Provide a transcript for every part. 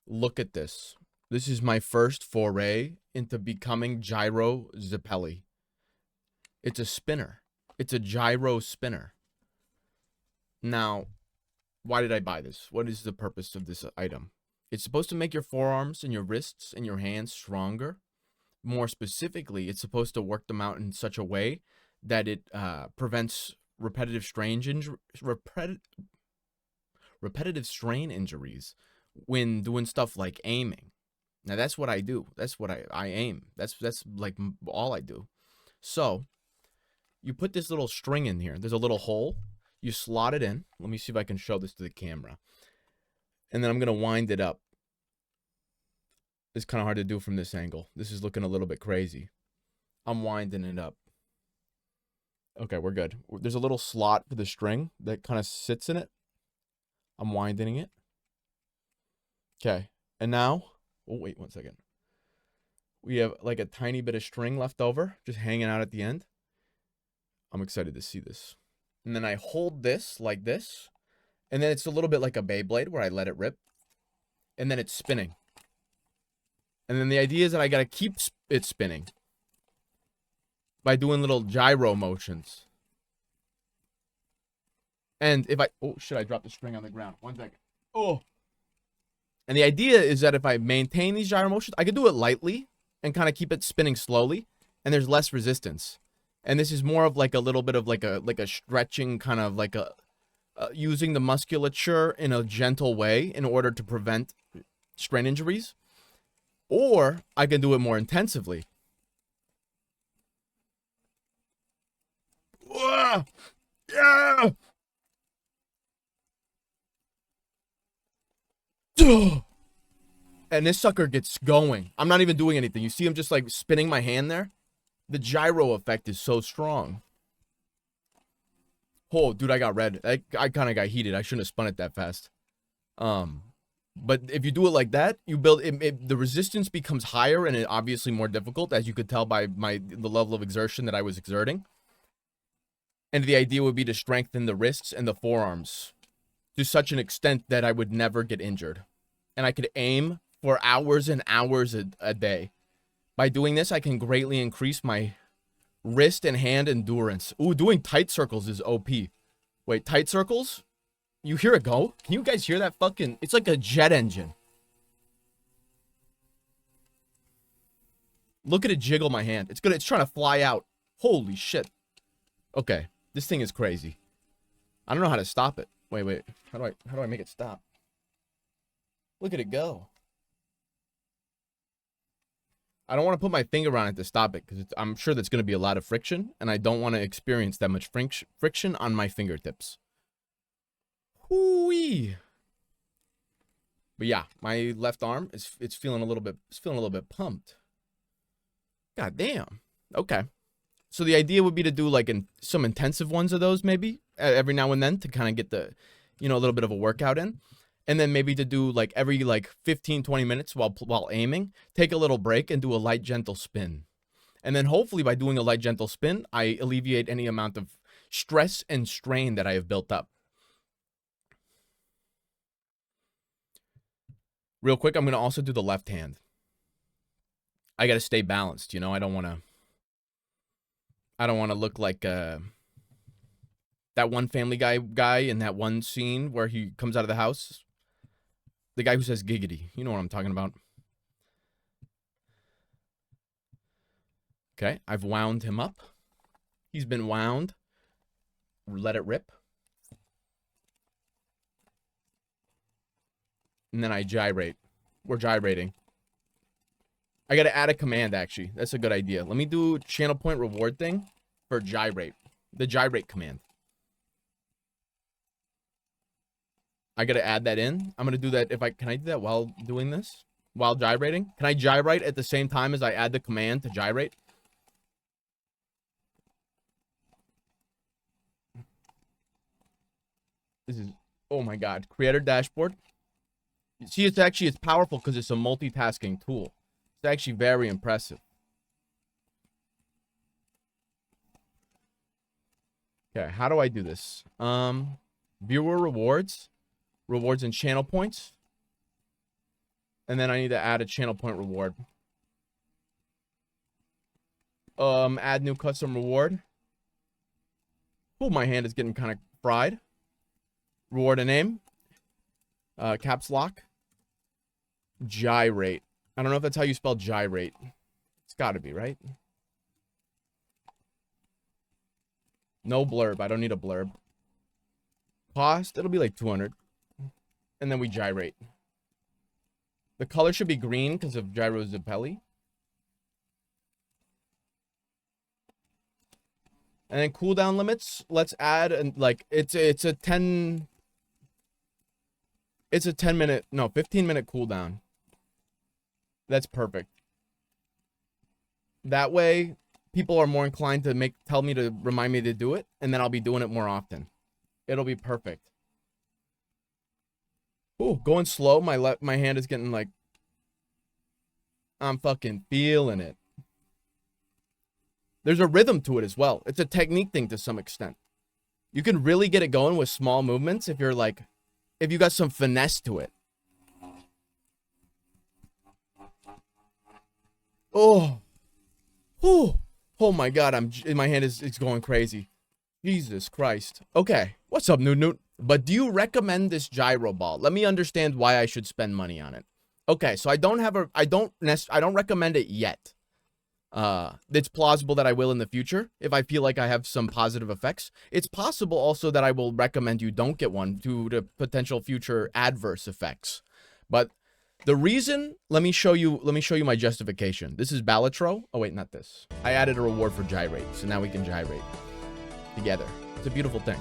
Look at this. This is my first foray into becoming Gyro Zappelli. It's a spinner. It's a gyro spinner. Now, why did I buy this? What is the purpose of this item? It's supposed to make your forearms and your wrists and your hands stronger. More specifically, it's supposed to work them out in such a way that it prevents repetitive strain injuries when doing stuff like aiming. Now that's what I do. That's what I aim. That's like all I do. So you put this little string in here. There's a little hole. You slot it in. Let me see if I can show this to the camera. And then I'm gonna wind it up. It's kind of hard to do from this angle. This is looking a little bit crazy. I'm winding it up. Okay, we're good. There's a little slot for the string that kind of sits in it. I'm winding it. Okay, and now, oh wait 1 second. We have like a tiny bit of string left over, just hanging out at the end. I'm excited to see this. And then I hold this like this, and then it's a little bit like a Beyblade where I let it rip, and then it's spinning. And then the idea is that I gotta keep it spinning by doing little gyro motions. And if I, oh shit, I dropped the string on the ground. 1 second. Oh. And the idea is that if I maintain these gyro motions, I can do it lightly and kind of keep it spinning slowly, and there's less resistance. And this is more of like a little bit of like a stretching kind of like a using the musculature in a gentle way in order to prevent strain injuries. Or I can do it more intensively. Yeah. And this sucker gets going. I'm not even doing anything. You see him just like spinning my hand there? The gyro effect is so strong. Oh, dude, I got red. I kind of got heated. I shouldn't have spun it that fast. But if you do it like that, you build it, the resistance becomes higher and it obviously more difficult, as you could tell by the level of exertion that I was exerting. And the idea would be to strengthen the wrists and the forearms to such an extent that I would never get injured. And I could aim for hours and hours a day. By doing this, I can greatly increase my wrist and hand endurance. Ooh, doing tight circles is OP. Wait, tight circles? You hear it go? Can you guys hear that fucking... It's like a jet engine. Look at it jiggle my hand. It's trying to fly out. Holy shit. Okay. This thing is crazy. I don't know how to stop it. Wait. How do I make it stop? Look at it go. I don't want to put my finger on it to stop it, because I'm sure that's going to be a lot of friction, and I don't want to experience that much friction on my fingertips. Whoo-wee. But yeah, my left arm is feeling a little bit pumped. God damn. Okay. So the idea would be to do like some intensive ones of those maybe every now and then to kind of get the, a little bit of a workout in. And then maybe to do like every 15-20 minutes while aiming, take a little break and do a light gentle spin. And then hopefully by doing a light gentle spin, I alleviate any amount of stress and strain that I have built up. Real quick, I'm going to also do the left hand. I got to stay balanced, I don't want to look like that one Family guy in that one scene where he comes out of the house. The guy who says giggity. You know what I'm talking about. Okay, I've wound him up. He's been wound. Let it rip. And then I gyrate. We're gyrating. I gotta add a command, actually. That's a good idea. Let me do channel point reward thing for gyrate. The gyrate command. I gotta add that in. I'm gonna do that can I do that while doing this? While gyrating? Can I gyrate at the same time as I add the command to gyrate? This is, oh my god. Creator dashboard. See, it's powerful because it's a multitasking tool. It's actually very impressive. Okay, how do I do this? Viewer rewards. Rewards and channel points. And then I need to add a channel point reward. Add new custom reward. Oh, my hand is getting kind of fried. Reward a name. Caps lock. Gyrate. I don't know if that's how you spell gyrate. It's gotta be, right? No blurb. I don't need a blurb. Cost, it'll be like 200. And then we gyrate. The color should be green because of Gyro Zappelli. And then cooldown limits, let's add, and like, it's a 10 minute, no, 15 minute cooldown. That's perfect. That way, people are more inclined to tell me to remind me to do it, and then I'll be doing it more often. It'll be perfect. Ooh, going slow, my hand is getting like, I'm fucking feeling it. There's a rhythm to it as well. It's a technique thing to some extent. You can really get it going with small movements if you're like, if you got some finesse to it. Oh. Oh. Oh my god, my hand is going crazy. Jesus Christ. Okay. What's up, Newt? But do you recommend this Gyroball? Let me understand why I should spend money on it. Okay, so I don't recommend it yet. It's plausible that I will in the future if I feel like I have some positive effects. It's possible also that I will recommend you don't get one due to potential future adverse effects. But the reason, let me show you my justification. This is Balatro. Oh wait, not this. I added a reward for gyrate, so now we can gyrate together. It's a beautiful thing.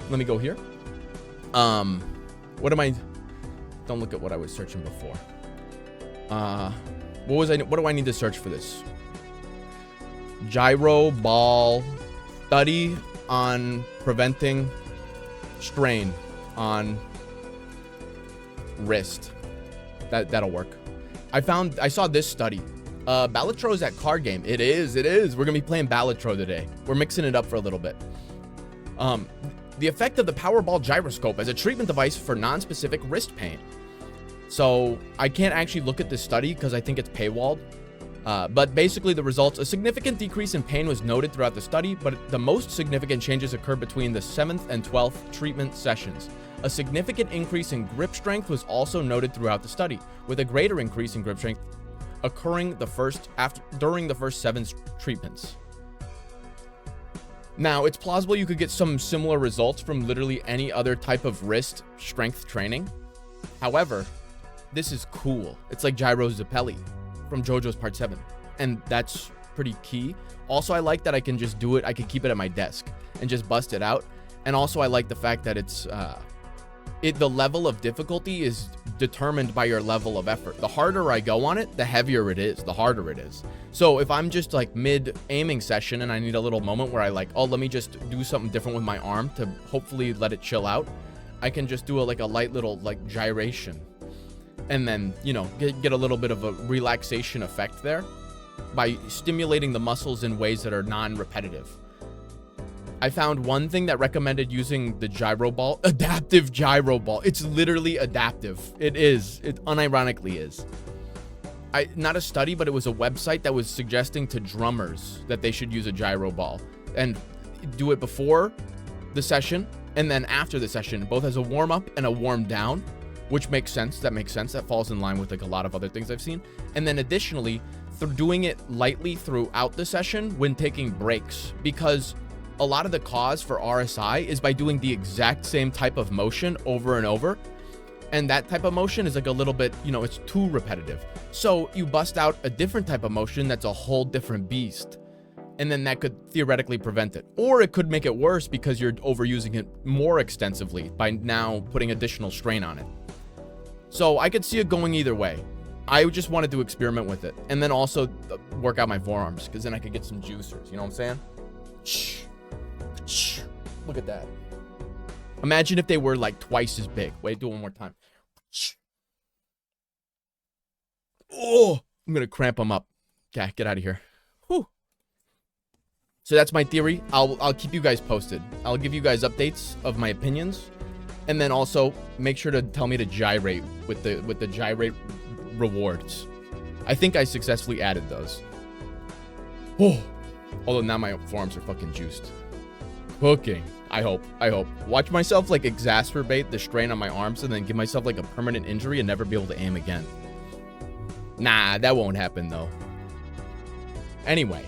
Let me go here. What am I? Don't look at what I was searching before. What do I need to search for this? Gyroball. Study on preventing strain on wrist. That'll work. I saw this study. Balatro is that card game. It is. We're gonna be playing Balatro today. We're mixing it up for a little bit. The effect of the Powerball gyroscope as a treatment device for non-specific wrist pain. So I can't actually look at this study because I think it's paywalled. But basically the results, a significant decrease in pain was noted throughout the study, but the most significant changes occurred between the 7th and 12th treatment sessions. A significant increase in grip strength was also noted throughout the study, with a greater increase in grip strength occurring during the first 7 treatments. Now, it's plausible you could get some similar results from literally any other type of wrist strength training. However, this is cool. It's like Gyro Zappelli from JoJo's Part 7. And that's pretty key. Also, I like that I can just do it. I can keep it at my desk and just bust it out. And also, I like the fact that it's the level of difficulty is determined by your level of effort. The harder I go on it, the heavier it is, the harder it is. So if I'm just like mid aiming session and I need a little moment where I like, oh, let me just do something different with my arm to hopefully let it chill out, I can just do a light little like gyration. And then, you know, get a little bit of a relaxation effect there by stimulating the muscles in ways that are non-repetitive. I found one thing that recommended using the Gyroball, adaptive Gyroball. It's literally adaptive. It is. It unironically is. Not a study, but it was a website that was suggesting to drummers that they should use a Gyroball and do it before the session and then after the session, both as a warm up and a warm down, which makes sense. That makes sense. That falls in line with like a lot of other things I've seen. And then additionally, doing it lightly throughout the session when taking breaks, because a lot of the cause for RSI is by doing the exact same type of motion over and over. And that type of motion is like a little bit, you know, it's too repetitive. So you bust out a different type of motion that's a whole different beast. And then that could theoretically prevent it. Or it could make it worse because you're overusing it more extensively by now putting additional strain on it. So I could see it going either way. I just wanted to experiment with it. And then also work out my forearms because then I could get some juicers. You know what I'm saying? Shh. Shh. Look at that. Imagine if they were like twice as big. Wait, do it one more time. Shh. Oh, I'm going to cramp them up. Okay, get out of here. Whew. So that's my theory. I'll keep you guys posted. I'll give you guys updates of my opinions. And then also make sure to tell me to gyrate with the gyrate rewards. I think I successfully added those. Oh, although now my forearms are fucking juiced. Cooking. I hope. Watch myself like exacerbate the strain on my arms and then give myself like a permanent injury and never be able to aim again. Nah, that won't happen though. Anyway,